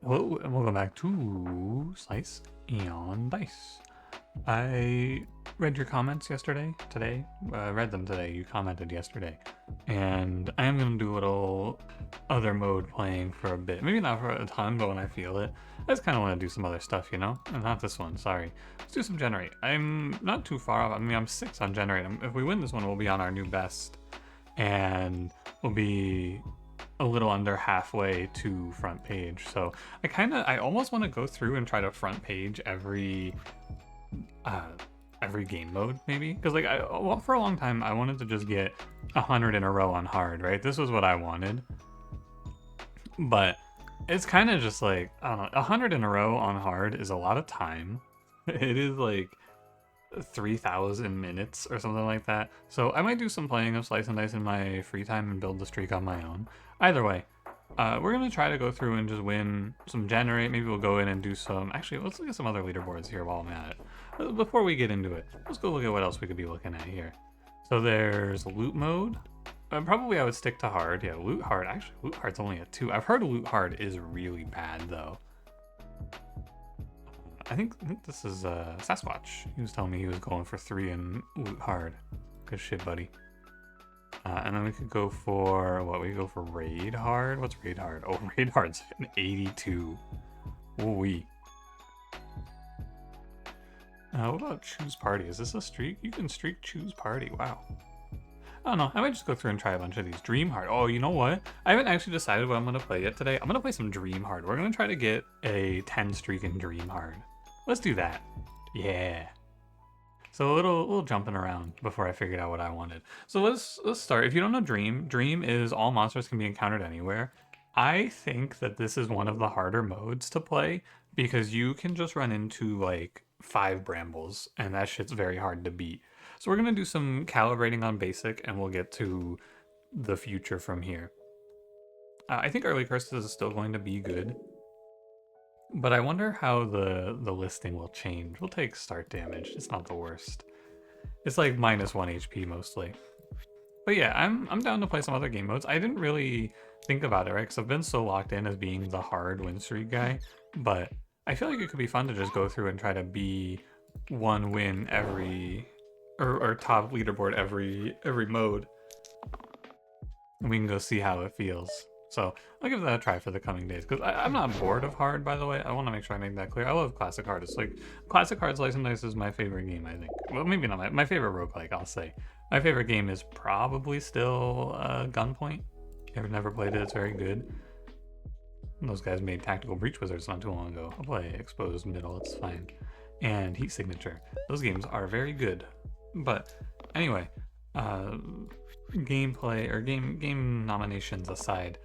Hello, and welcome back to Slice and Dice. I read your comments today. I read them today. You commented yesterday. And I am going to do a little other mode playing for a bit. Maybe not for a ton, but when I feel it. I just kind of want to do some other stuff, you know? And not this one, sorry. Let's do some Generate. I'm not too far off. I mean, I'm 6 on Generate. If we win this one, we'll be on our new best. And we'll be a little under halfway to front page. So I almost want to go through and try to front page every game mode maybe, because well, for a long time I wanted to just get 100 in a row on hard, right? This was what I wanted, but it's kind of just like, I don't know, 100 in a row on hard is a lot of time. It is like 3,000 minutes or something like that. So I might do some playing of Slice and Dice in my free time and build the streak on my own. Either way, we're going to try to go through and just win some Generate. Maybe we'll go in and do some... Actually, let's look at some other leaderboards here while I'm at it. Before we get into it, let's go look at what else we could be looking at here. So there's loot mode. Probably I would stick to hard. Yeah, loot hard. Actually, loot hard's only a 2. I've heard loot hard is really bad, though. I think this is Sasquatch. He was telling me he was going for 3 in loot hard. Good shit, buddy. And then we could go for, what, we go for raid hard? What's raid hard? Oh, raid hard's an 82. Ooh-wee. What about choose party? Is this a streak? You can streak choose party. Wow. I don't know. I might just go through and try a bunch of these. Dream hard. Oh, you know what? I haven't actually decided what I'm going to play yet today. I'm going to play some dream hard. We're going to try to get a 10 streak in dream hard. Let's do that. Yeah. So a little jumping around before I figured out what I wanted. So let's start. If you don't know Dream is all monsters can be encountered anywhere. I think that this is one of the harder modes to play because you can just run into like 5 brambles and that shit's very hard to beat. So we're going to do some calibrating on basic and we'll get to the future from here. I think early curses is still going to be good. But I wonder how the listing will change. We'll take start damage. It's not the worst. It's like -1 HP mostly. But yeah, I'm down to play some other game modes. I didn't really think about it, right? Because I've been so locked in as being the hard win streak guy. But I feel like it could be fun to just go through and try to be 1 win every... or top leaderboard every mode. And we can go see how it feels. So I'll give that a try for the coming days, because I'm not bored of hard, by the way. I want to make sure I make that clear. I love classic hard. It's like classic hard Slice and Dice is my favorite game, I think. Well, maybe not my favorite roguelike, I'll say. My favorite game is probably still Gunpoint. I've never played it. It's very good. Those guys made Tactical Breach Wizards not too long ago. I'll play Exposed Middle. It's fine. And Heat Signature. Those games are very good. But anyway, gameplay or game nominations aside.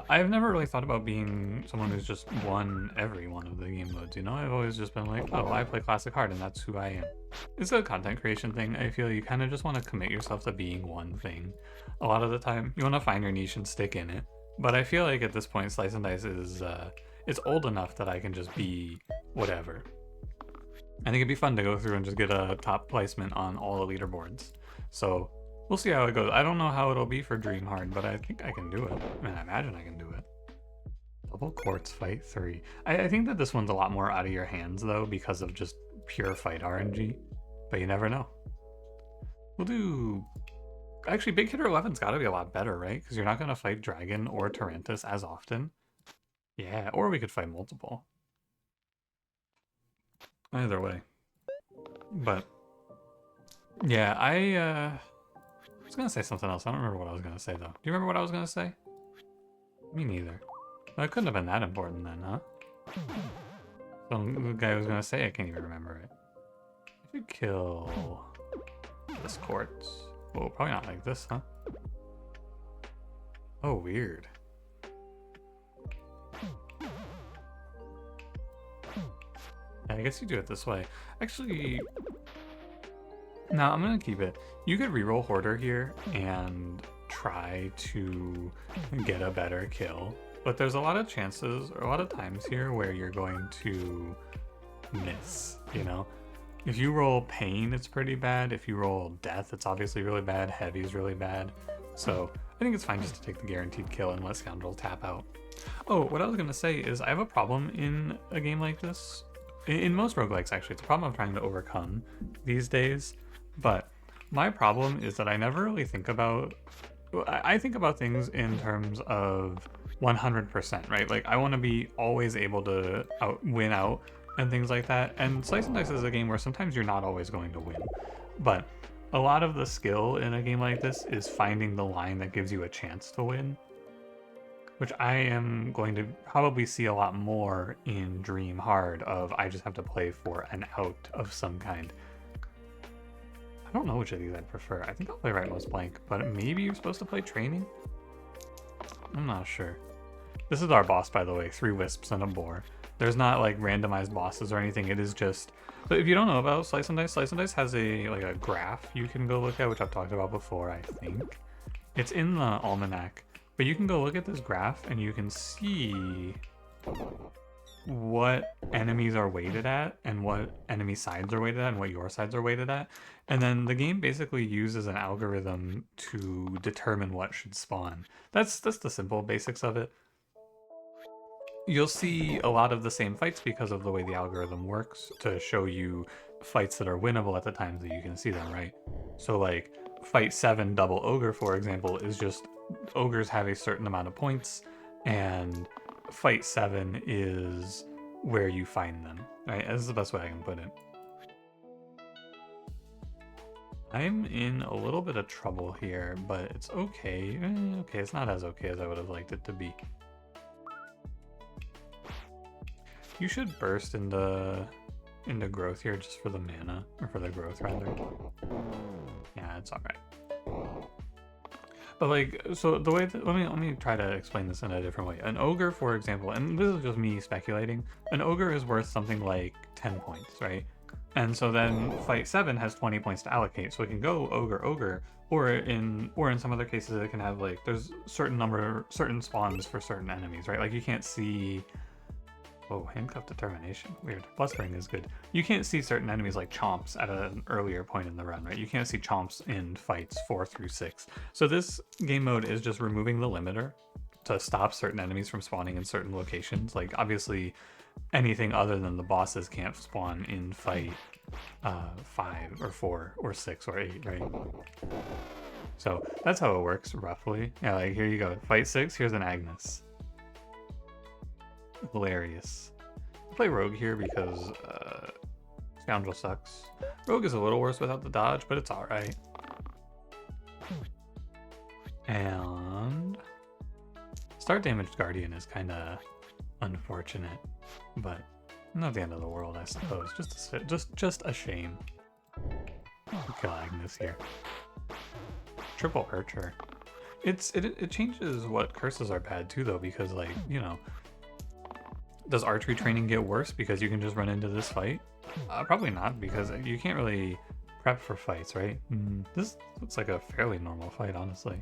I've never really thought about being someone who's just won every one of the game modes, you know? I've always just been like, oh, I play classic hard and that's who I am. It's a content creation thing. I feel you kind of just want to commit yourself to being one thing. A lot of the time, you want to find your niche and stick in it. But I feel like at this point, Slice and Dice is, it's old enough that I can just be whatever. I think it'd be fun to go through and just get a top placement on all the leaderboards. So we'll see how it goes. I don't know how it'll be for Dream Hard, but I think I can do it. I mean, I imagine I can do it. Double Quartz Fight 3. I think that this one's a lot more out of your hands, though, because of just pure fight RNG. But you never know. We'll do... Actually, Big Hitter 11's got to be a lot better, right? Because you're not going to fight Dragon or Tarantus as often. Yeah, or we could fight multiple. Either way. But, yeah, I was going to say something else. I don't remember what I was going to say, though. Do you remember what I was going to say? Me neither. Well, it couldn't have been that important then, huh? Some guy was going to say I can't even remember it. I should kill this quartz. Oh, probably not like this, huh? Oh, weird. Yeah, I guess you do it this way. Actually... No, I'm gonna keep it. You could reroll Hoarder here and try to get a better kill, but there's a lot of chances, or a lot of times here where you're going to miss, you know? If you roll Pain, it's pretty bad. If you roll Death, it's obviously really bad. Heavy is really bad. So I think it's fine just to take the guaranteed kill and let Scoundrel tap out. Oh, what I was gonna say is I have a problem in a game like this. In most roguelikes, actually, it's a problem I'm trying to overcome these days. But my problem is that I never really think about. I think about things in terms of 100%, right? Like I want to be always able to win out and things like that. And Slice and Dice is a game where sometimes you're not always going to win, but a lot of the skill in a game like this is finding the line that gives you a chance to win, which I am going to probably see a lot more in Dream Hard of I just have to play for an out of some kind. I don't know which of these I'd prefer. I think I'll play Rightmost Blank, but maybe you're supposed to play Training? I'm not sure. This is our boss, by the way, 3 wisps and a boar. There's not like randomized bosses or anything, it is just... So if you don't know about Slice and Dice has a graph you can go look at, which I've talked about before, I think. It's in the almanac. But you can go look at this graph and you can see what enemies are weighted at and what enemy sides are weighted at and what your sides are weighted at. And then the game basically uses an algorithm to determine what should spawn. That's the simple basics of it. You'll see a lot of the same fights because of the way the algorithm works to show you fights that are winnable at the times that you can see them, right? So like fight 7 double ogre, for example, is just ogres have a certain amount of points, and fight 7 is where you find them, right? This is the best way I can put it. I'm in a little bit of trouble here, but it's okay. Okay, it's not as okay as I would have liked it to be. You should burst into growth here just for the mana, or for the growth rather. Yeah, it's alright. But like, so the way that, let me try to explain this in a different way. An ogre, for example, and this is just me speculating, an ogre is worth something like 10 points, right? And so then fight 7 has 20 points to allocate, so it can go ogre, or in some other cases it can have like, there's certain spawns for certain enemies, right? Like you can't see... Oh, handcuff determination. Weird. Blustering is good. You can't see certain enemies like chomps at an earlier point in the run, right? You can't see chomps in fights 4 through 6. So this game mode is just removing the limiter to stop certain enemies from spawning in certain locations. Like, obviously, anything other than the bosses can't spawn in fight 5 or 4 or 6 or 8, right? So that's how it works, roughly. Yeah, like, here you go. Fight 6, here's an Agnes. Hilarious. I play Rogue here because Scoundrel sucks. Rogue is a little worse without the dodge, but it's alright. And start damaged Guardian is kind of unfortunate, but not the end of the world, I suppose. Just a shame. Kill Agnes here. Triple Archer. It changes what curses are bad too, though, because like, you know. Does archery training get worse because you can just run into this fight? Probably not, because you can't really prep for fights, right? This looks like a fairly normal fight, honestly.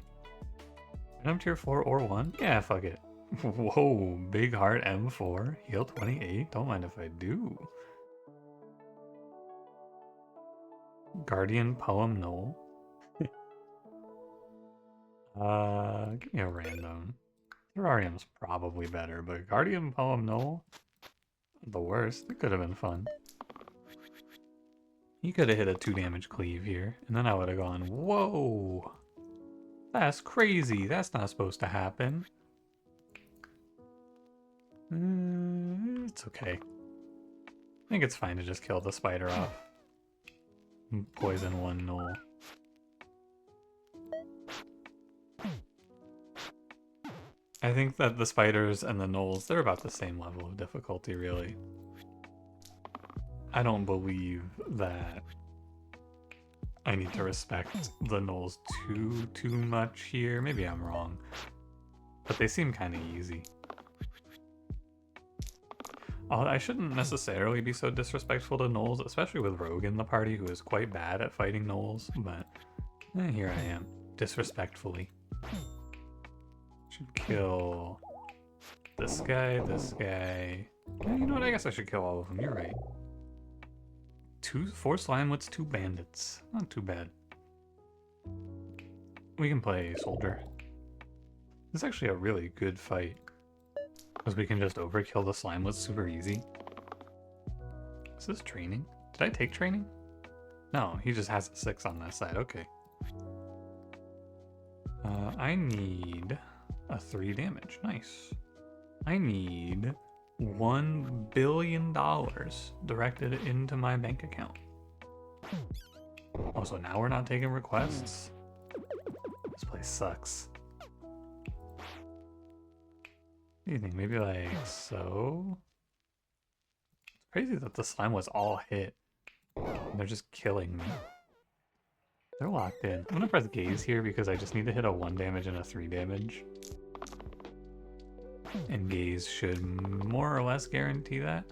I'm tier 4 or 1? Yeah, fuck it. Whoa, big heart M4, heal 28? Don't mind if I do. Guardian Poem Knoll. Give me a random. Terrarium's probably better, but Guardian Poem Knoll? The worst. It could have been fun. He could have hit a 2 damage cleave here, and then I would have gone, whoa! That's crazy! That's not supposed to happen. It's okay. I think it's fine to just kill the spider off. Poison 1 Knoll. I think that the spiders and the gnolls, they're about the same level of difficulty, really. I don't believe that I need to respect the gnolls too much here. Maybe I'm wrong. But they seem kind of easy. I shouldn't necessarily be so disrespectful to gnolls, especially with Rogue in the party, who is quite bad at fighting gnolls, but here I am, disrespectfully. Should kill this guy, this guy. You know what? I guess I should kill all of them. You're right. 4 Slimewits, 2 bandits. Not too bad. We can play soldier. This is actually a really good fight. Because we can just overkill the slime with super easy. Is this training? Did I take training? No, he just has a 6 on that side. Okay. I need a 3 damage. Nice. I need $1 billion directed into my bank account. Oh, so now we're not taking requests? This place sucks. What do you think? Maybe like so? It's crazy that the slime was all hit. And they're just killing me. They're locked in. I'm gonna press gaze here because I just need to hit a 1 damage and a 3 damage. And gaze should more or less guarantee that.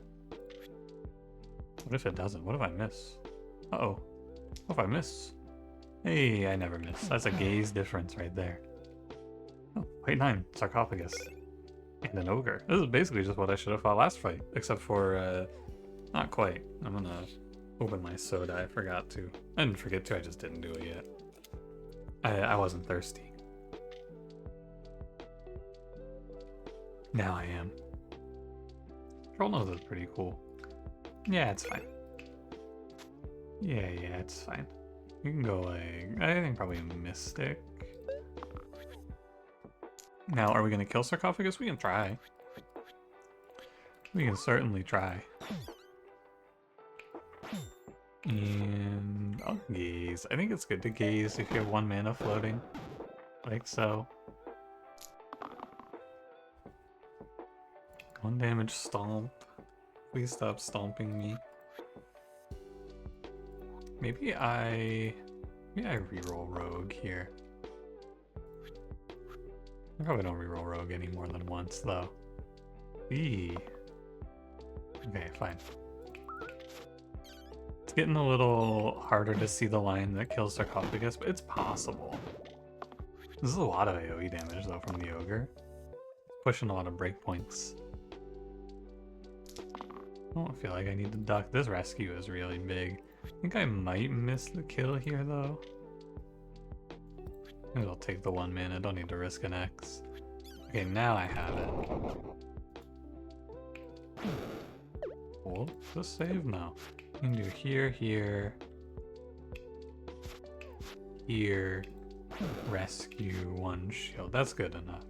What if it doesn't? What if I miss? Uh-oh. What if I miss? Hey, I never miss. That's a gaze difference right there. Oh, Fight 9, Sarcophagus. And an ogre. This is basically just what I should have fought last fight. Except for, not quite. I'm gonna open my soda. I forgot to. I didn't forget to, I just didn't do it yet. I wasn't thirsty. Now I am. Troll nose is pretty cool. Yeah, it's fine. Yeah, it's fine. You can go like, I think probably a Mystic. Now, are we gonna kill Sarcophagus? We can try. We can certainly try. And I'll gaze. I think it's good to gaze if you have 1 mana floating. Like so. 1 damage stomp. Please stop stomping me. Maybe I reroll Rogue here. I probably don't reroll Rogue any more than once though. Eee. Okay, fine. It's getting a little harder to see the line that kills Sarcophagus, but it's possible. This is a lot of AoE damage though from the ogre. Pushing a lot of breakpoints. I don't feel like I need to duck. This rescue is really big. I think I might miss the kill here though. Maybe I'll take the 1 mana, don't need to risk an X. Okay, now I have it. Hold the save now. You can do here, here, here, rescue 1 shield. That's good enough.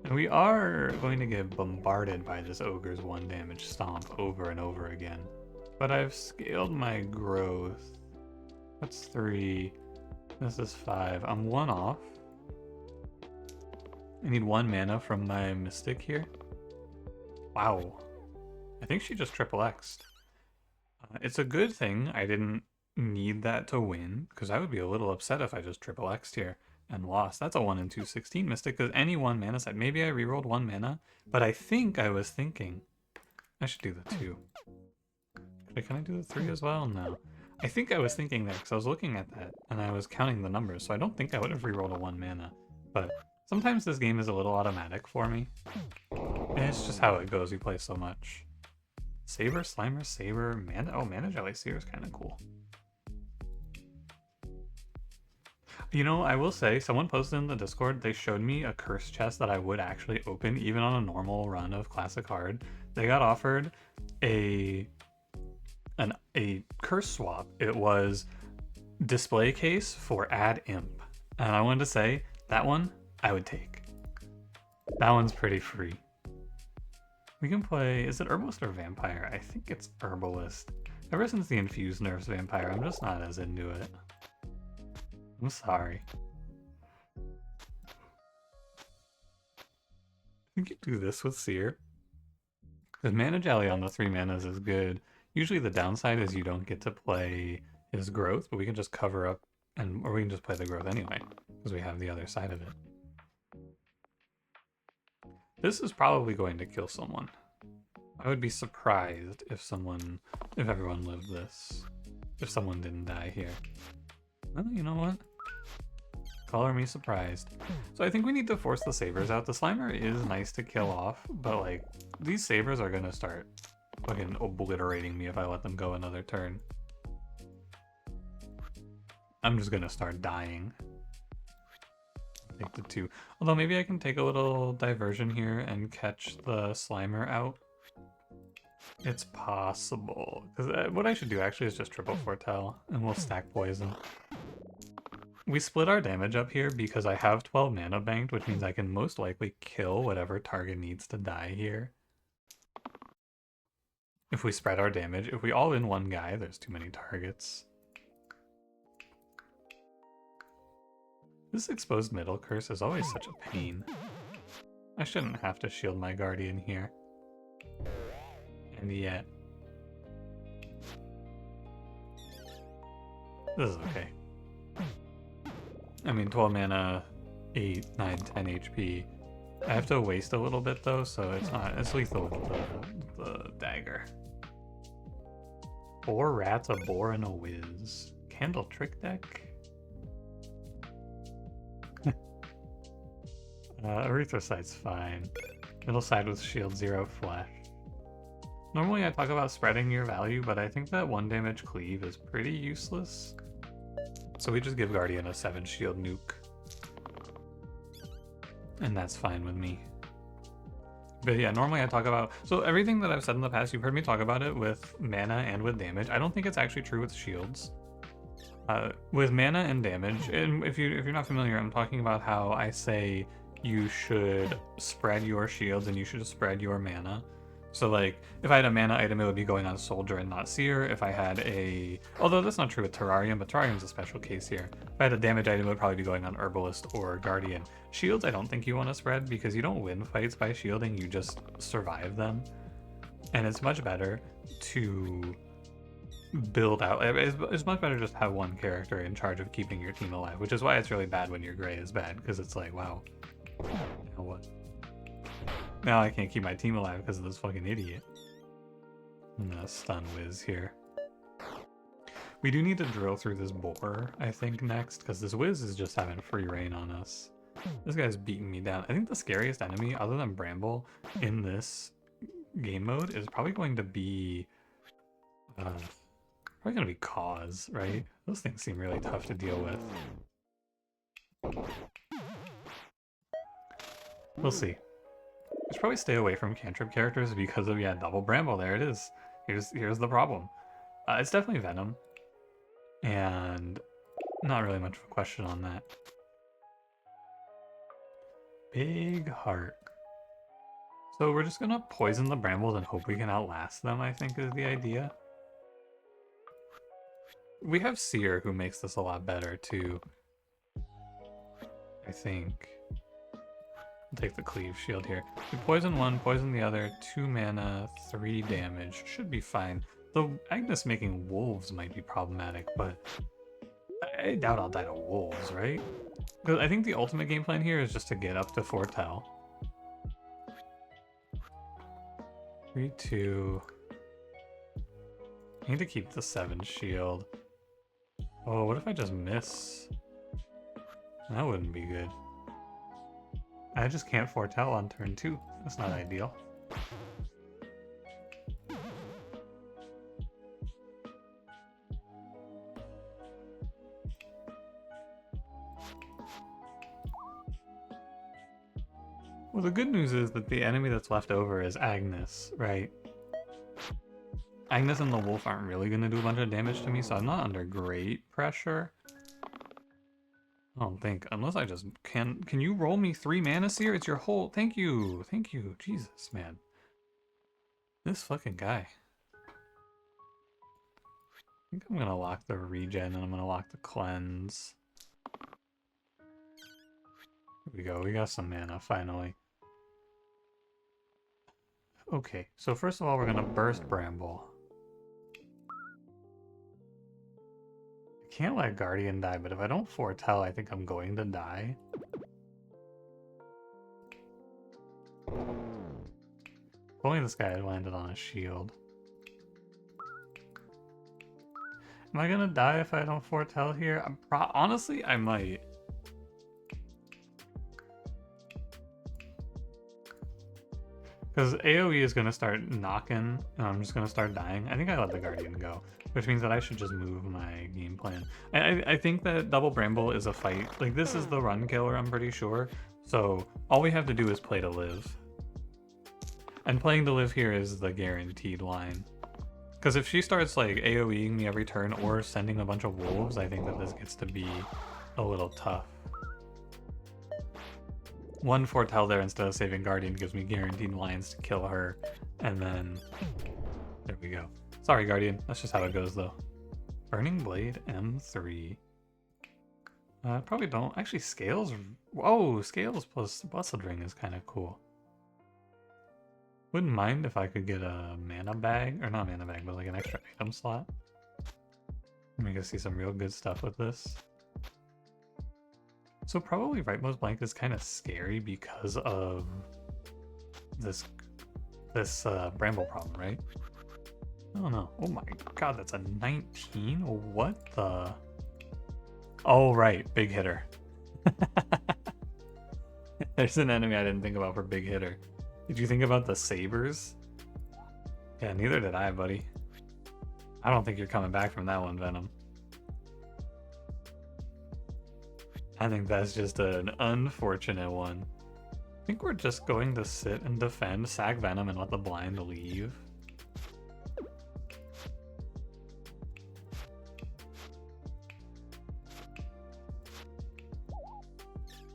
And we are going to get bombarded by this ogre's 1 damage stomp over and over again. But I've scaled my growth. That's 3. This is 5. I'm 1 off. I need 1 mana from my Mystic here. Wow. I think she just triple X'd. It's a good thing I didn't need that to win, because I would be a little upset if I just triple X'd here and lost. That's a 1 in 216 Mystic, because any 1 mana set. Maybe I rerolled 1 mana, but I think I was thinking I should do the 2. Can I do the 3 as well? No. I think I was thinking there, because I was looking at that, and I was counting the numbers, so I don't think I would have rerolled a 1 mana. But sometimes this game is a little automatic for me. And it's just how it goes, we play so much. Saber, Slimer, Saber, Mana. Oh, Mana Jelly Seer is kind of cool. You know, I will say, someone posted in the Discord, they showed me a curse chest that I would actually open, even on a normal run of Classic Hard. They got offered a curse swap. It was display case for add imp. And I wanted to say, that one, I would take. That one's pretty free. We can play, is it Herbalist or Vampire? I think it's Herbalist. Ever since the Infused nerfs Vampire, I'm just not as into it. I'm sorry. I think you do this with Seer. Because Mana Jelly on the 3 manas is good. Usually the downside is you don't get to play his growth, but we can just cover up, or we can just play the growth anyway, because we have the other side of it. This is probably going to kill someone. I would be surprised if everyone lived this. If someone didn't die here. Well, you know what? Color me surprised. So I think we need to force the sabers out. The Slimer is nice to kill off, but like, these sabers are gonna start fucking obliterating me if I let them go another turn. I'm just gonna start dying. take the 2. Although maybe I can take a little diversion here and catch the Slimer out. It's possible. Because what I should do actually is just triple foretell, and we'll stack poison. We split our damage up here because I have 12 mana banked, which means I can most likely kill whatever target needs to die here. If we spread our damage, if we all in one guy, there's too many targets. This exposed middle curse is always such a pain. I shouldn't have to shield my guardian here. And yet... this is okay. I mean, 12 mana, 8, 9, 10 HP. I have to waste a little bit though, so it's lethal with the dagger. 4 rats, a boar, and a whiz. Candle trick deck? Erythrocyte's fine. Middle side with shield, 0 flesh. Normally I talk about spreading your value, but I think that 1 damage cleave is pretty useless. So we just give Guardian a 7 shield nuke. And that's fine with me. But yeah, normally I talk about... so everything that I've said in the past, you've heard me talk about it with mana and with damage. I don't think it's actually true with shields. With mana and damage, and if you're not familiar, I'm talking about how I say you should spread your shields and you should spread your mana. So like, if I had a mana item, it would be going on Soldier and not Seer. If I had a... although that's not true with Terrarium, but Terrarium's a special case here. If I had a damage item, it would probably be going on Herbalist or Guardian. Shields, I don't think you want to spread, because you don't win fights by shielding, you just survive them. And it's much better to build out... it's much better just to have one character in charge of keeping your team alive, which is why it's really bad when your gray is bad, because it's like, wow, now what? Now I can't keep my team alive because of this fucking idiot. I'm gonna stun Wiz here. We do need to drill through this boar, I think, next, because this Wiz is just having free reign on us. This guy's beating me down. I think the scariest enemy, other than Bramble, in this game mode is probably going to be... probably going to be Cause, right? Those things seem really tough to deal with. We'll see. I should probably stay away from cantrip characters because of, yeah, double Bramble. There it is. Here's the problem. It's definitely Venom. And not really much of a question on that. Big heart. So we're just gonna poison the brambles and hope we can outlast them, I think is the idea. We have Seer who makes this a lot better too. I think. I'll take the cleave shield here. We poison one, poison the other, 2 mana, 3 damage. Should be fine. Though Agnes making wolves might be problematic, but I doubt I'll die to wolves, right? Because I think the ultimate game plan here is just to get up to foretell. 3, 2. I need to keep the 7 shield. Oh, what if I just miss? That wouldn't be good. I just can't foretell on turn 2. That's not ideal. Well, the good news is that the enemy that's left over is Agnes, right? Agnes and the wolf aren't really going to do a bunch of damage to me, so I'm not under great pressure. I don't think, unless I just can you roll me 3 mana Seer? It's your whole, thank you, Jesus, man. This fucking guy. I think I'm gonna lock the regen and I'm gonna lock the cleanse. Here we go, we got some mana, finally. Okay, so first of all, we're gonna burst Bramble. I can't let Guardian die, but if I don't foretell, I think I'm going to die. If only this guy had landed on a shield. Am I gonna die if I don't foretell here? Honestly, I might. Because Because AoE is going to start knocking, and I'm just going to start dying. I think I let the Guardian go, which means that I should just move my game plan. I think that Double Bramble is a fight. Like, this is the run killer, I'm pretty sure. So all we have to do is play to live. And playing to live here is the guaranteed line. Because if she starts, like, AoEing me every turn or sending a bunch of wolves, I think that this gets to be a little tough. One foretell there instead of saving Guardian gives me guaranteed lines to kill her, and then there we go. Sorry, Guardian. That's just how it goes, though. Burning Blade M3. Probably don't. Actually, Scales. Whoa, Scales plus Bustled Ring is kind of cool. Wouldn't mind if I could get a mana bag, or not mana bag, but like an extra item slot. We can see some real good stuff with this. So probably Rightmost Blank is kind of scary because of this Bramble problem, right? I don't know. Oh my god, that's a 19? What the? Oh right, big hitter. There's an enemy I didn't think about for big hitter. Did you think about the sabers? Yeah, neither did I, buddy. I don't think you're coming back from that one, Venom. I think that's just an unfortunate one. I think we're just going to sit and defend, sack Venom, and let the blind leave.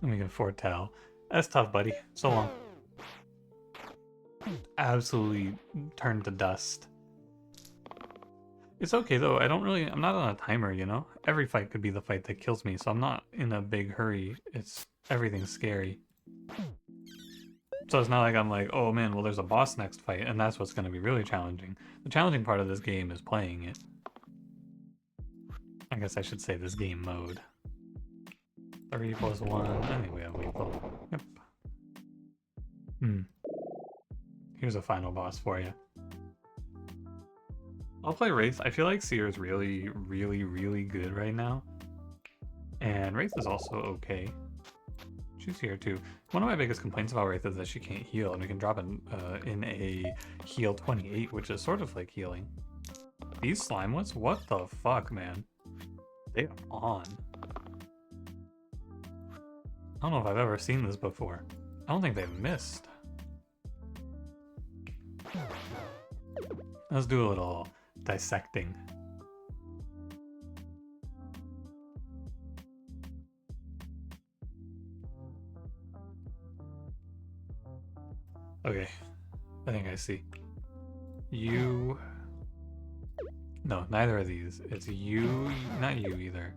And we can foretell. That's tough, buddy. So long. Absolutely turned to dust. It's okay though, I'm not on a timer, you know? Every fight could be the fight that kills me, so I'm not in a big hurry. Everything's scary. So it's not like I'm like, oh man, well there's a boss next fight, and that's what's gonna be really challenging. The challenging part of this game is playing it. I guess I should say this game mode. 3 + 1, I think we have lethal. Yep. Here's a final boss for you. I'll play Wraith. I feel like Seer is really, really, really good right now. And Wraith is also okay. She's here too. One of my biggest complaints about Wraith is that she can't heal, and we can drop in a heal 28, which is sort of like healing. These Slimewoods? What the fuck, man? They are on. I don't know if I've ever seen this before. I don't think they've missed. Let's do a little dissecting. Okay, I think I see. You... No, neither of these. It's you, not you either.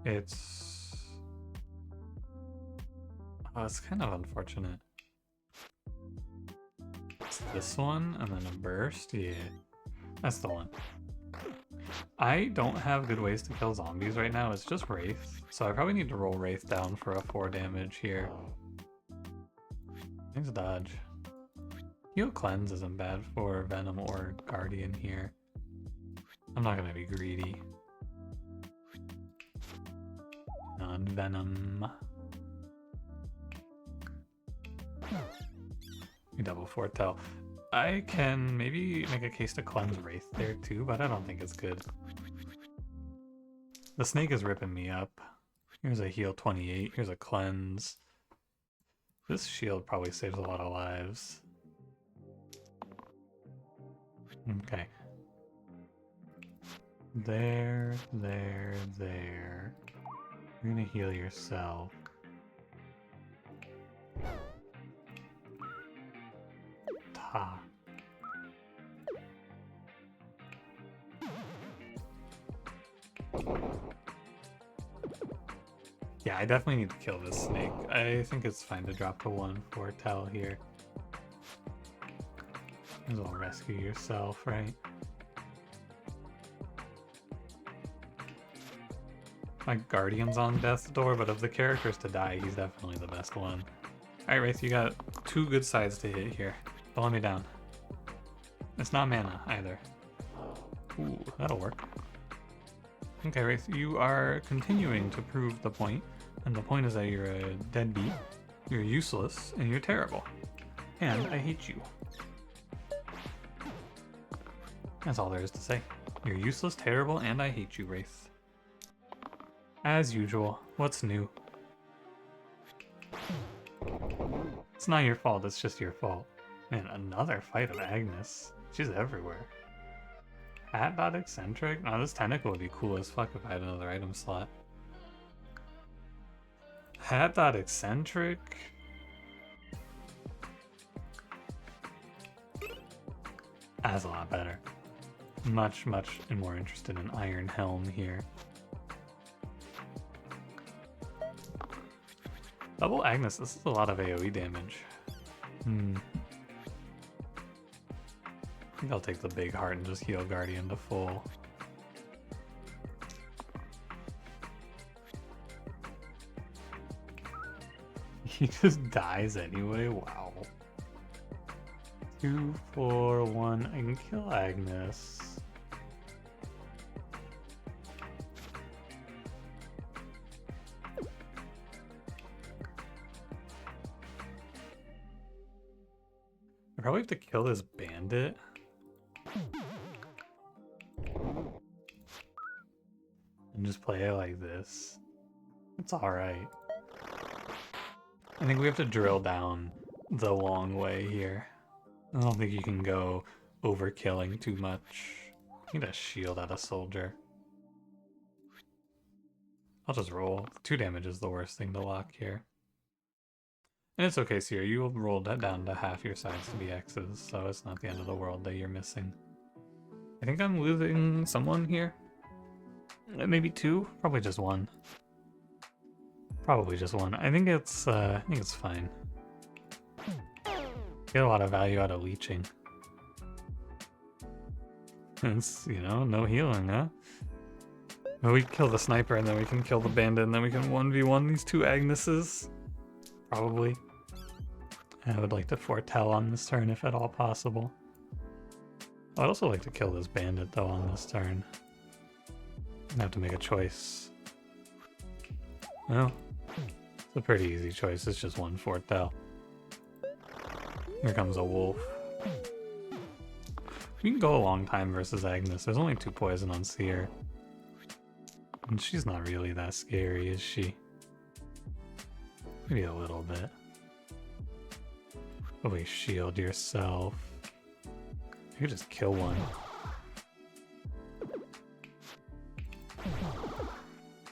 It's... Oh, it's kind of unfortunate. It's this one, and then a burst? Yeah, that's the one. I don't have good ways to kill zombies right now, it's just Wraith. So I probably need to roll Wraith down for a 4 damage here. Thanks, dodge. Heal Cleanse isn't bad for Venom or Guardian here. I'm not gonna be greedy. Non-Venom. We double foretell. I can maybe make a case to cleanse Wraith there too, but I don't think it's good. The snake is ripping me up. Here's a heal 28, here's a cleanse. This shield probably saves a lot of lives. Okay. There. You're gonna heal yourself. Ta. Yeah, I definitely need to kill this snake. I think it's fine to drop to 1 foretell here. Might as well rescue yourself, right? My Guardian's on death's door, but of the characters to die, he's definitely the best one. Alright, Wraith, you got 2 good sides to hit here. Don't let me down. It's not mana, either. Ooh, that'll work. Okay, Wraith, you are continuing to prove the point, and the point is that you're a deadbeat, you're useless, and you're terrible. and I hate you. That's all there is to say. You're useless, terrible, and I hate you, Wraith. As usual, what's new? It's not your fault, it's just your fault. Man, another fight of Agnes. She's everywhere. Eccentric? Oh, this tentacle would be cool as fuck if I had another item slot. Eccentric? That's a lot better. Much more interested in Iron Helm here. Double Agnes, this is a lot of AoE damage. I think I'll take the big heart and just heal Guardian to full. He just dies anyway? Wow. 2, 4, 1. I can kill Agnes. I probably have to kill this bandit. And just play it like this. It's alright. I think we have to drill down the long way here. I don't think you can go overkilling too much. I need a shield at a soldier. I'll just roll. 2 damage is the worst thing to lock here. And it's okay, Seer. You rolled that down to half your sides to be X's, so it's not the end of the world that you're missing. I think I'm losing someone here. Maybe 2? Probably just 1. Probably just 1. I think it's fine. Get a lot of value out of leeching. It's, you know, no healing, huh? Well, we kill the sniper and then we can kill the bandit and then we can 1v1 these 2 Agneses. Probably. I would like to foretell on this turn if at all possible. I'd also like to kill this bandit though on this turn. I have to make a choice. Well, it's a pretty easy choice. It's just 1 foretell. Here comes a wolf. We can go a long time versus Agnes. There's only 2 poison on Seer. And she's not really that scary, is she? Maybe a little bit. Probably shield yourself. You could just kill one.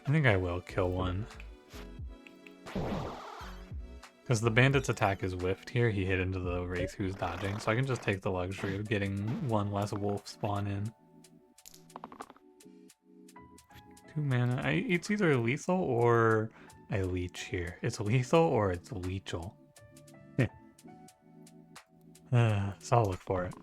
I think I will kill one. Because the bandit's attack is whiffed here, he hit into the wraith who's dodging, so I can just take the luxury of getting 1 less wolf spawn in. 2 mana. It's either lethal or I leech here. It's lethal or it's lethal. So I'll look for it.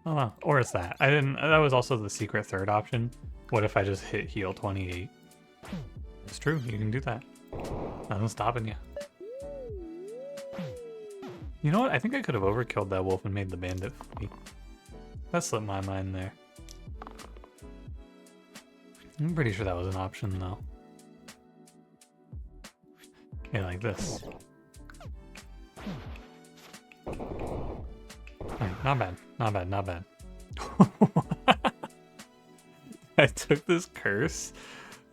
Oh wow. Or it's that. That was also the secret third option. What if I just hit heal 28? It's true, you can do that. Nothing's stopping you. You know what? I think I could have overkilled that wolf and made the bandit free. That slipped my mind there. I'm pretty sure that was an option though. Yeah, like this. Alright, not bad. Not bad, not bad. I took this curse.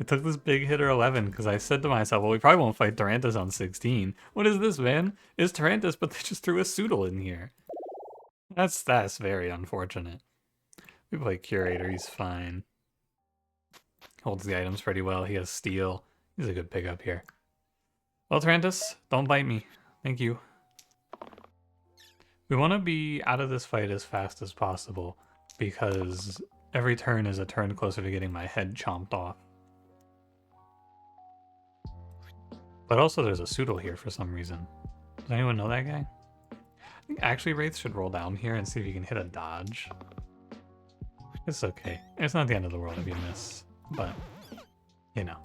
I took this big hitter 11 because I said to myself, well, we probably won't fight Tarantus on 16. What is this, man? It's Tarantus, but they just threw a Soodle in here. That's very unfortunate. We play Curator, he's fine. Holds the items pretty well. He has Steel. He's a good pickup here. Well, Tarantus, don't bite me. Thank you. We want to be out of this fight as fast as possible because every turn is a turn closer to getting my head chomped off. But also there's a Soodle here for some reason. Does anyone know that guy? I think actually Wraith should roll down here and see if you can hit a dodge. It's okay. It's not the end of the world if you miss, but you know.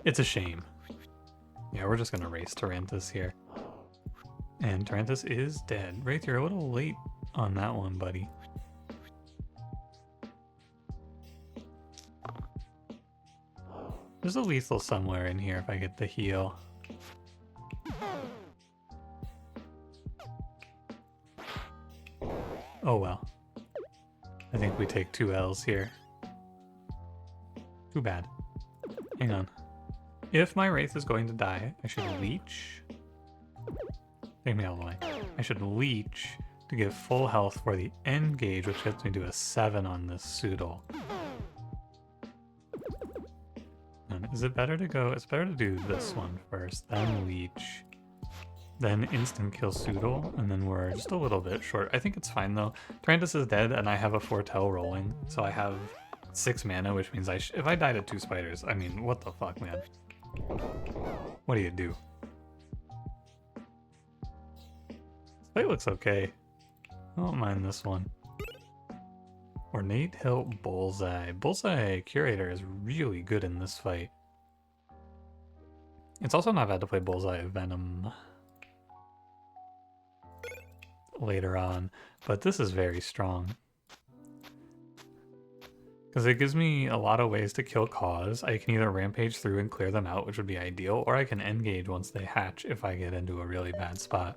It's a shame. Yeah, we're just gonna race Tarantus here. And Tarantus is dead. Wraith, you're a little late on that one, buddy. There's a lethal somewhere in here if I get the heal. Oh well. I think we take 2 L's here. Too bad. Hang on. If my Wraith is going to die, I should leech. Take me all the way. I should leech to give full health for the end gauge, which gets me to a 7 on this Pseudol. And is it better to go? It's better to do this one first, then leech, then instant kill Pseudol, and then we're just a little bit short. I think it's fine though. Tyrannus is dead, and I have a foretell rolling, so I have 6 mana, which means if I die to 2 spiders, I mean, what the fuck, man? What do you do? This fight looks okay. I don't mind this one. Ornate Hilt Bullseye. Bullseye Curator is really good in this fight. It's also not bad to play Bullseye Venom later on, but this is very strong. Because it gives me a lot of ways to kill Cause. I can either rampage through and clear them out, which would be ideal, or I can engage once they hatch if I get into a really bad spot.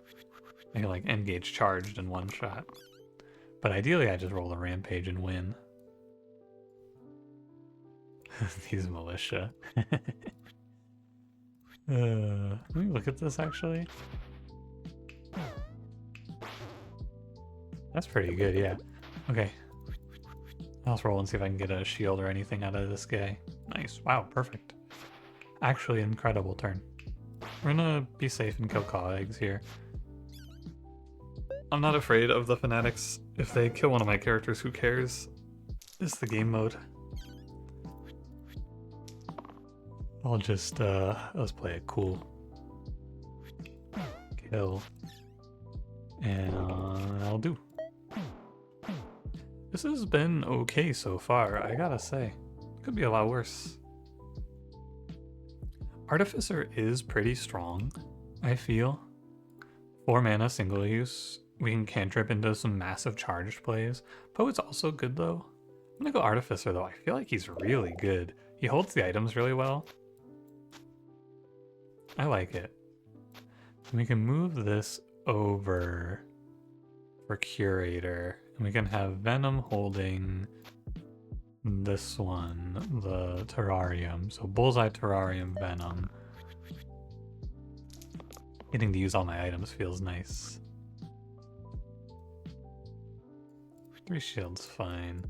I can like engage charged in one shot. But ideally I just roll a rampage and win. These militia. Let me look at this actually. That's pretty good, yeah. Okay. I'll roll and see if I can get a shield or anything out of this guy. Nice. Wow, perfect. Actually, incredible turn. We're gonna be safe and kill Caw Eggs here. I'm not afraid of the Fanatics. If they kill one of my characters, who cares? It's the game mode. I'll just, let's play it cool. Kill. And I'll do. This has been okay so far, I gotta say. Could be a lot worse. Artificer is pretty strong, I feel. 4 mana single use. We can cantrip into some massive charged plays. Poet's also good though. I'm gonna go Artificer though. I feel like he's really good. He holds the items really well. I like it. And we can move this over for Curator. And we can have Venom holding this one, the Terrarium. So Bullseye, Terrarium, Venom. Getting to use all my items feels nice. 3 shields, fine.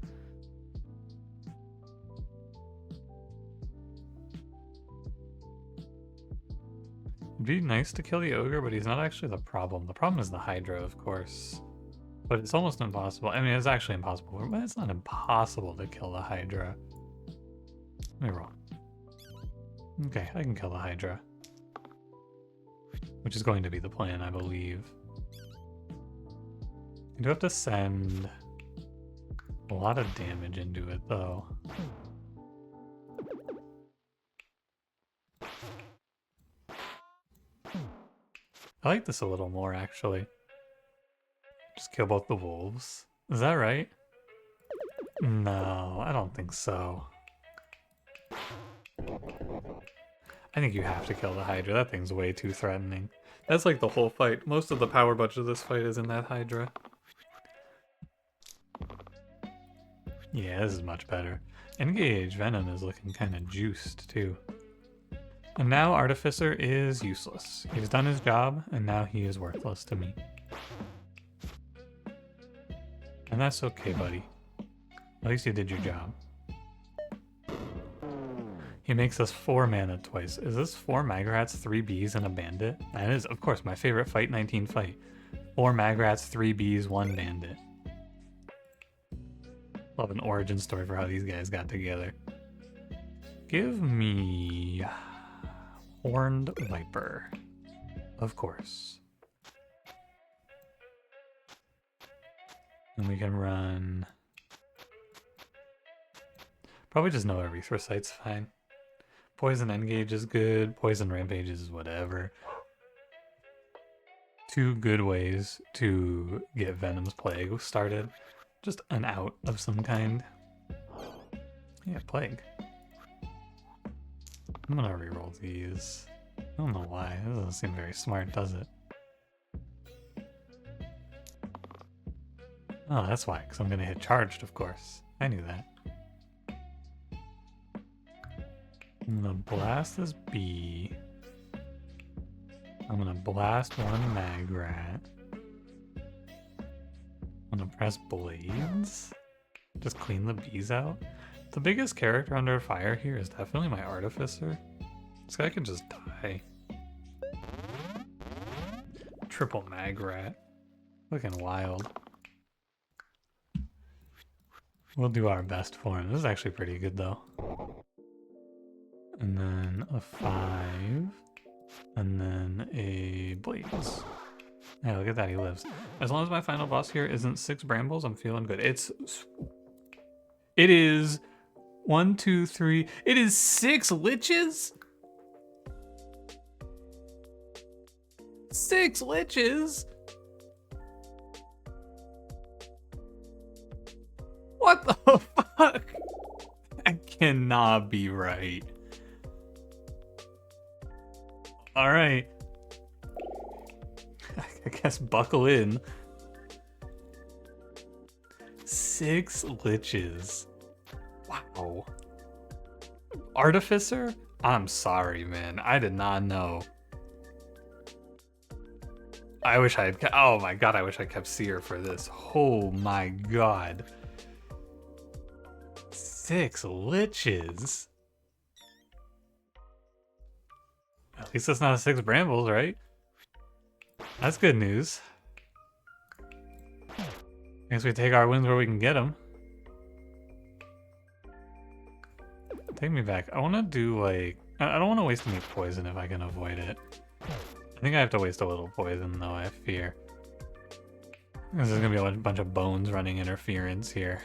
It'd be nice to kill the Ogre, but he's not actually the problem. The problem is the Hydra, of course. But it's almost impossible. I mean, it's actually impossible, but it's not impossible to kill the Hydra. Let me roll. Okay, I can kill the Hydra. Which is going to be the plan, I believe. I do have to send a lot of damage into it, though. I like this a little more, actually. Just kill both the wolves. Is that right? No, I don't think so. I think you have to kill the Hydra. That thing's way too threatening. That's like the whole fight. Most of the power budget of this fight is in that Hydra. Yeah, this is much better. Engage Venom is looking kind of juiced, too. And now Artificer is useless. He's done his job, and now he is worthless to me. And that's okay, buddy. At least you did your job. He makes us 4 mana twice. Is this 4 Magrats, 3 Bees, and a Bandit? That is, of course, my favorite Fight 19 fight. 4 Magrats, 3 Bees, 1 Bandit. Love an origin story for how these guys got together. Give me Horned Viper. Of course. And we can run... Probably just no Erythrocyte's fine. Poison Engage is good. Poison Rampage is whatever. 2 good ways to get Venom's Plague started. Just an out of some kind. Yeah, Plague. I'm gonna reroll these. I don't know why. This doesn't seem very smart, does it? Oh, that's why, because I'm gonna hit charged, of course. I knew that. I'm gonna blast this bee. I'm gonna blast one mag rat. I'm gonna press blades. Just clean the bees out. The biggest character under fire here is definitely my artificer. This guy can just die. Triple mag rat. Looking wild. We'll do our best for him. This is actually pretty good though. And then a 5. And then a blades. Yeah, look at that, he lives. As long as my final boss here isn't 6 brambles, I'm feeling good. It is 1, 2, 3. It is 6 liches? 6 liches? What the fuck? That cannot be right. Alright. I guess buckle in. 6 liches. Wow. Artificer? I'm sorry, man. I did not know. I wish I had kept, oh my god, I wish I kept Seer for this. Oh my god. 6 liches. At least it's not a 6 brambles, right? That's good news. I guess we take our wins where we can get them. Take me back. I want to do like... I don't want to waste any poison if I can avoid it. I think I have to waste a little poison though, I fear. This is going to be a bunch of bones running interference here.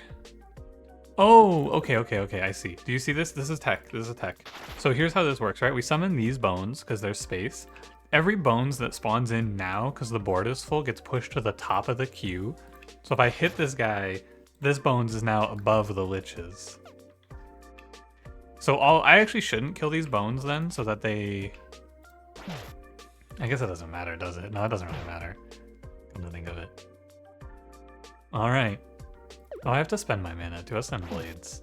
Oh, okay, I see. Do you see this? This is tech. This is a tech. So here's how this works, right? We summon these bones because there's space. Every bones that spawns in now, because the board is full, gets pushed to the top of the queue. So if I hit this guy, this bones is now above the liches. So I actually shouldn't kill these bones then, so that they... I guess it doesn't matter, does it? No, it doesn't really matter. Come to think of it. Alright. Oh, I have to spend my mana to ascend blades.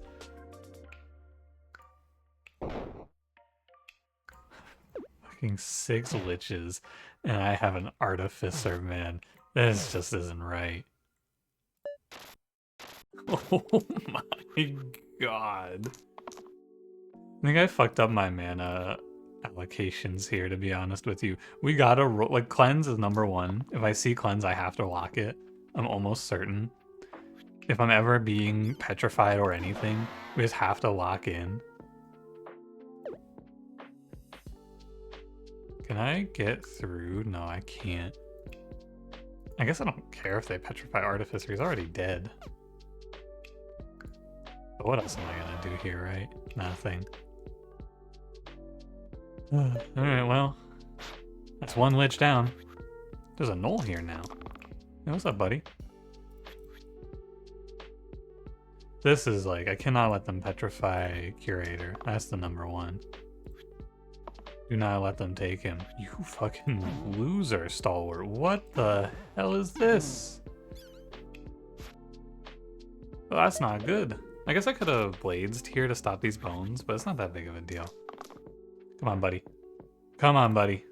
Fucking 6 liches, and I have an artificer, man. This just isn't right. Oh my god. I think I fucked up my mana allocations here, to be honest with you. We gotta roll, like, cleanse is number 1. If I see cleanse, I have to lock it. I'm almost certain. If I'm ever being petrified or anything, we just have to lock in. Can I get through? No, I can't. I guess I don't care if they petrify Artificer. He's already dead. But what else am I gonna do here, right? Nothing. Alright, well. That's 1 lich down. There's a knoll here now. Hey, what's up, buddy? This is like, I cannot let them petrify Curator. That's the number 1. Do not let them take him. You fucking loser, Stalwart. What the hell is this? Well, that's not good. I guess I could have bladesed here to stop these bones, but it's not that big of a deal. Come on, buddy. Come on, buddy.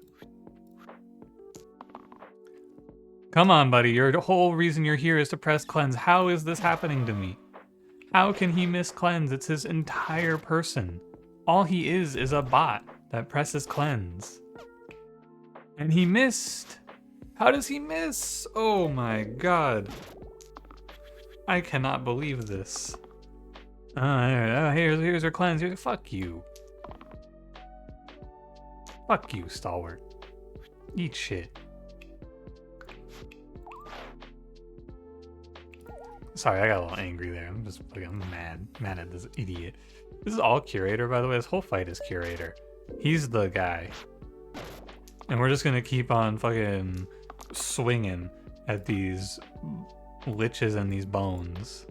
Come on, buddy. Your whole reason you're here is to press cleanse. How is this happening to me? How can he miss cleanse? It's his entire person. All he is a bot that presses cleanse. And he missed. How does he miss? Oh my god. I cannot believe this. Here's your cleanse. Fuck you. Fuck you, Stalwart. Eat shit. Sorry, I got a little angry there. I'm just fucking mad at this idiot. This is all Curator, by the way. This whole fight is Curator. He's the guy. And we're just gonna keep on fucking swinging at these liches and these bones.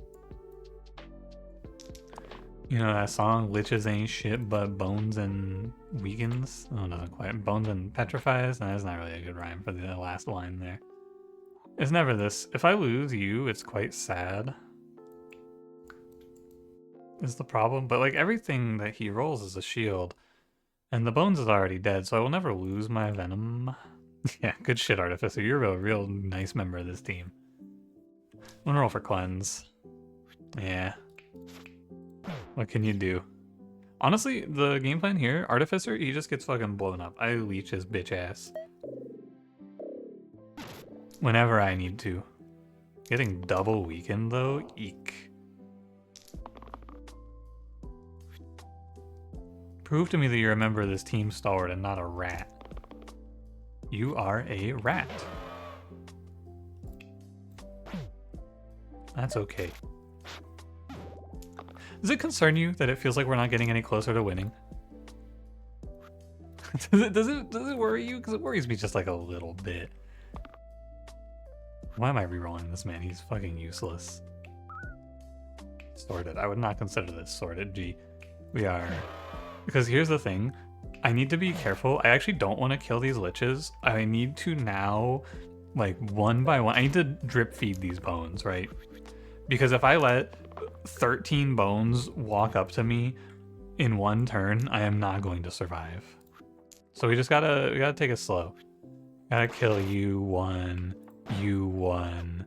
You know that song, Liches ain't shit but bones and weakens? Oh, no, quite. Bones and petrifies? No, that's not really a good rhyme for the last line there. It's never this. If I lose you, it's quite sad. Is the problem. But like everything that he rolls is a shield. And the bones is already dead, so I will never lose my venom. Yeah, good shit, Artificer. You're a real nice member of this team. I'm gonna roll for cleanse. Yeah. What can you do? Honestly, the game plan here, Artificer, he just gets fucking blown up. I leech his bitch ass. Whenever I need to. Getting double weakened though? Eek. Prove to me that you're a member of this team, Stalwart, and not a rat. You are a rat. That's okay. Does it concern you that it feels like we're not getting any closer to winning? does it worry you? Because it worries me just like a little bit. Why am I rerolling this man? He's fucking useless. Sorted. I would not consider this sorted. Gee, we are. Because here's the thing. I need to be careful. I actually don't want to kill these liches. I need to now, like, one by one. I need to drip feed these bones, right? Because if I let 13 bones walk up to me in one turn, I am not going to survive. So we gotta take it slow. Gotta kill you one, you one.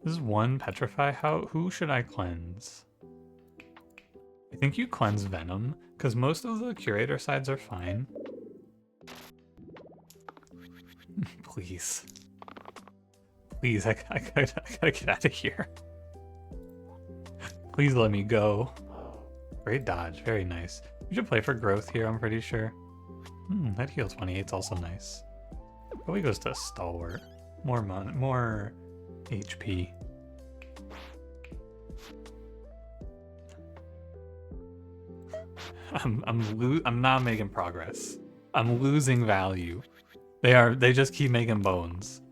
This is one petrify. Who should I cleanse? I think you cleanse venom, because most of the curator sides are fine. Please. Please, I gotta get out of here. Please let me go. Great dodge, very nice. You should play for growth here, I'm pretty sure. That heal 28 is also nice. Probably goes to Stalwart. More HP. I'm not making progress. I'm losing value. They just keep making bones.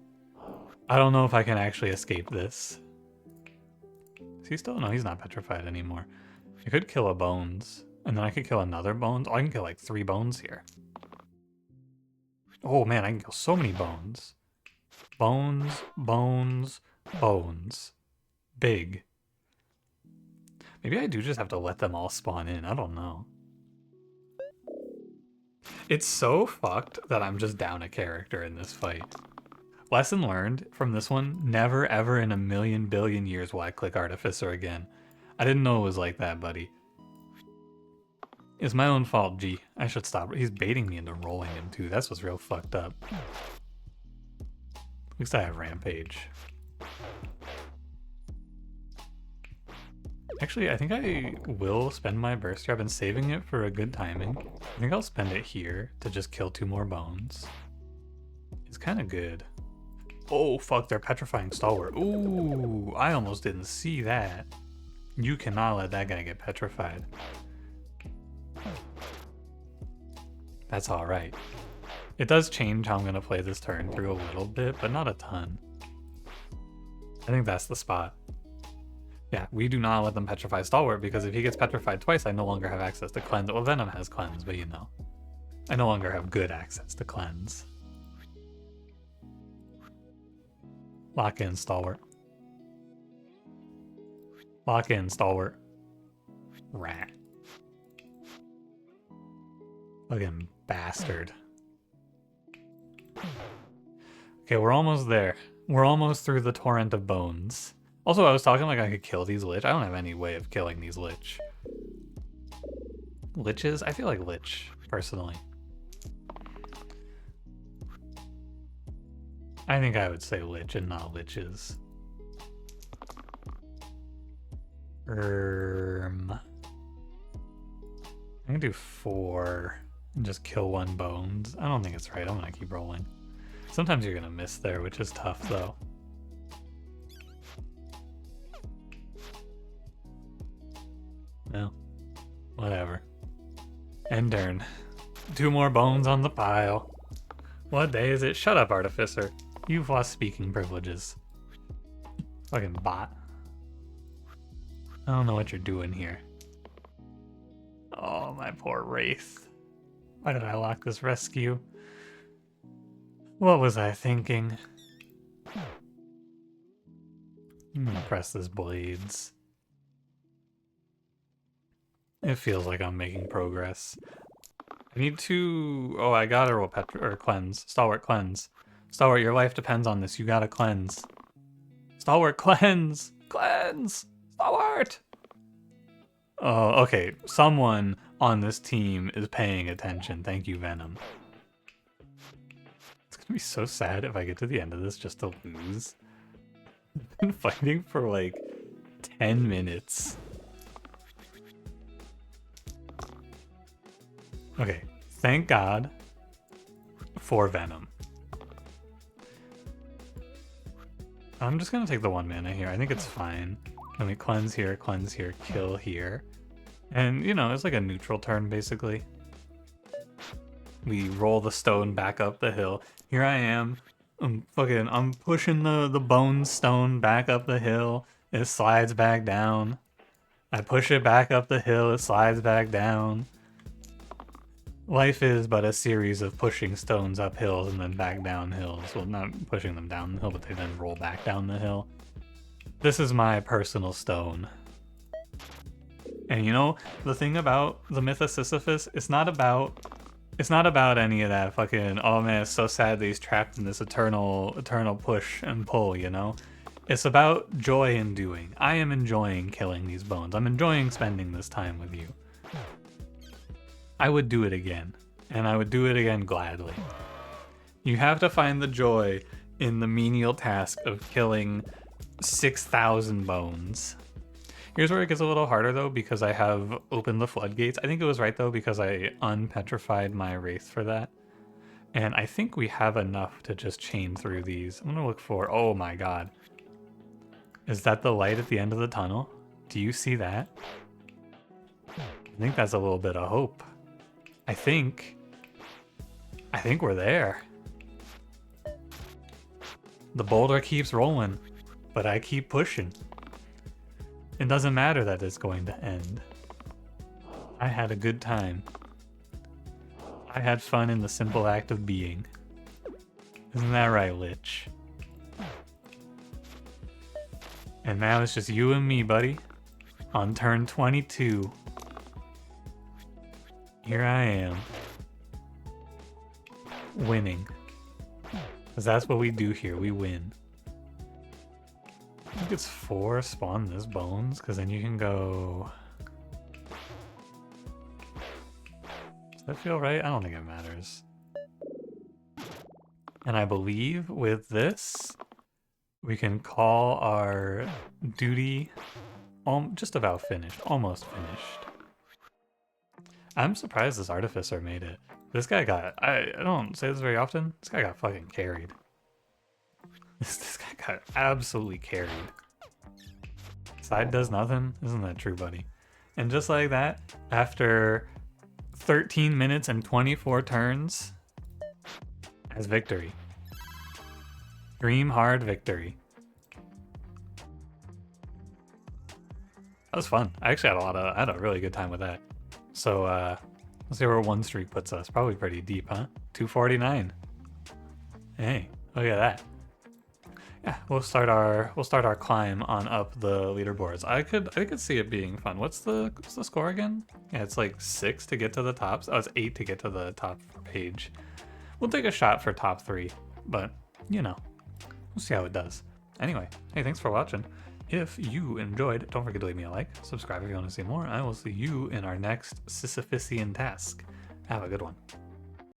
I don't know if I can actually escape this. Is he still? No, he's not petrified anymore. I could kill a bones, and then I could kill another bones. Oh, I can kill like 3 bones here. Oh man, I can kill so many bones. Bones, bones, bones. Big. Maybe I do just have to let them all spawn in. I don't know. It's so fucked that I'm just down a character in this fight. Lesson learned from this one, never ever in a million billion years will I click Artificer again. I didn't know it was like that, buddy. It's my own fault, gee. I should stop. He's baiting me into rolling him too. That's what's real fucked up. At least I have Rampage. Actually, I think I will spend my burst. I've been saving it for a good timing. I think I'll spend it here to just kill 2 more bones. It's kind of good. Oh, fuck, they're petrifying Stalwart. Ooh, I almost didn't see that. You cannot let that guy get petrified. That's alright. It does change how I'm going to play this turn through a little bit, but not a ton. I think that's the spot. Yeah, we do not let them petrify Stalwart, because if he gets petrified twice, I no longer have access to cleanse. Well, Venom has cleanse, but you know. I no longer have good access to cleanse. Lock in, Stalwart. Lock in, Stalwart. Rat. Fucking bastard. Okay, we're almost there. We're almost through the torrent of bones. Also, I was talking like I could kill these lich. I don't have any way of killing these lich. Liches? I feel like lich, personally. I think I would say lich and not liches. I can do 4 and just kill 1 bones. I don't think it's right. I'm gonna keep rolling. Sometimes you're gonna miss there, which is tough though. Well, whatever. End turn. 2 more bones on the pile. What day is it? Shut up, Artificer. You've lost speaking privileges. Fucking bot. I don't know what you're doing here. Oh, my poor Wraith. Why did I lock this rescue? What was I thinking? I'm gonna press this blades. It feels like I'm making progress. I need to... Oh, I got a or cleanse. Stalwart cleanse. Stalwart, your life depends on this. You gotta cleanse. Stalwart, cleanse! Cleanse! Stalwart! Oh, okay. Someone on this team is paying attention. Thank you, Venom. It's gonna be so sad if I get to the end of this just to lose. I've been fighting for like 10 minutes. Okay, thank God for Venom. I'm just gonna take the 1 mana here. I think it's fine. Let me cleanse here, kill here. And, you know, it's like a neutral turn, basically. We roll the stone back up the hill. Here I am. I'm pushing the bone stone back up the hill. It slides back down. I push it back up the hill. It slides back down. Life is but a series of pushing stones up hills and then back down hills. Well, not pushing them down the hill, but they then roll back down the hill. This is my personal stone. And you know, the thing about the myth of Sisyphus, it's not about any of that fucking, oh man, it's so sad that he's trapped in this eternal push and pull, you know? It's about joy in doing. I am enjoying killing these bones. I'm enjoying spending this time with you. I would do it again, and I would do it again gladly. You have to find the joy in the menial task of killing 6,000 bones. Here's where it gets a little harder though, because I have opened the floodgates. I think it was right though, because I unpetrified my Wraith for that. And I think we have enough to just chain through these. I'm gonna look for, oh my God. Is that the light at the end of the tunnel? Do you see that? I think that's a little bit of hope. I think we're there. The boulder keeps rolling, but I keep pushing. It doesn't matter that it's going to end. I had a good time. I had fun in the simple act of being. Isn't that right, Lich? And now it's just you and me, buddy. On turn 22. Here I am. Winning. Because that's what we do here, we win. I think it's 4 spawn this bones, because then you can go... Does that feel right? I don't think it matters. And I believe with this, we can call our duty just about finished, almost finished. I'm surprised this Artificer made it. This guy got, I don't say this very often, this guy got fucking carried. This guy got absolutely carried. Side does nothing? Isn't that true, buddy? And just like that, after 13 minutes and 24 turns, has victory. Dream hard victory. That was fun. I actually I had a really good time with that. So let's see where one streak puts us. Probably pretty deep, huh? 249. Hey, look at that. Yeah, we'll start our climb on up the leaderboards. I could see it being fun. What's the score again? Yeah, it's like 6 to get to the tops. Oh, it's 8 to get to the top page. We'll take a shot for top 3, but you know, we'll see how it does. Anyway, hey, thanks for watching. If you enjoyed, don't forget to leave me a like, subscribe if you want to see more. I will see you in our next Sisyphusian task. Have a good one.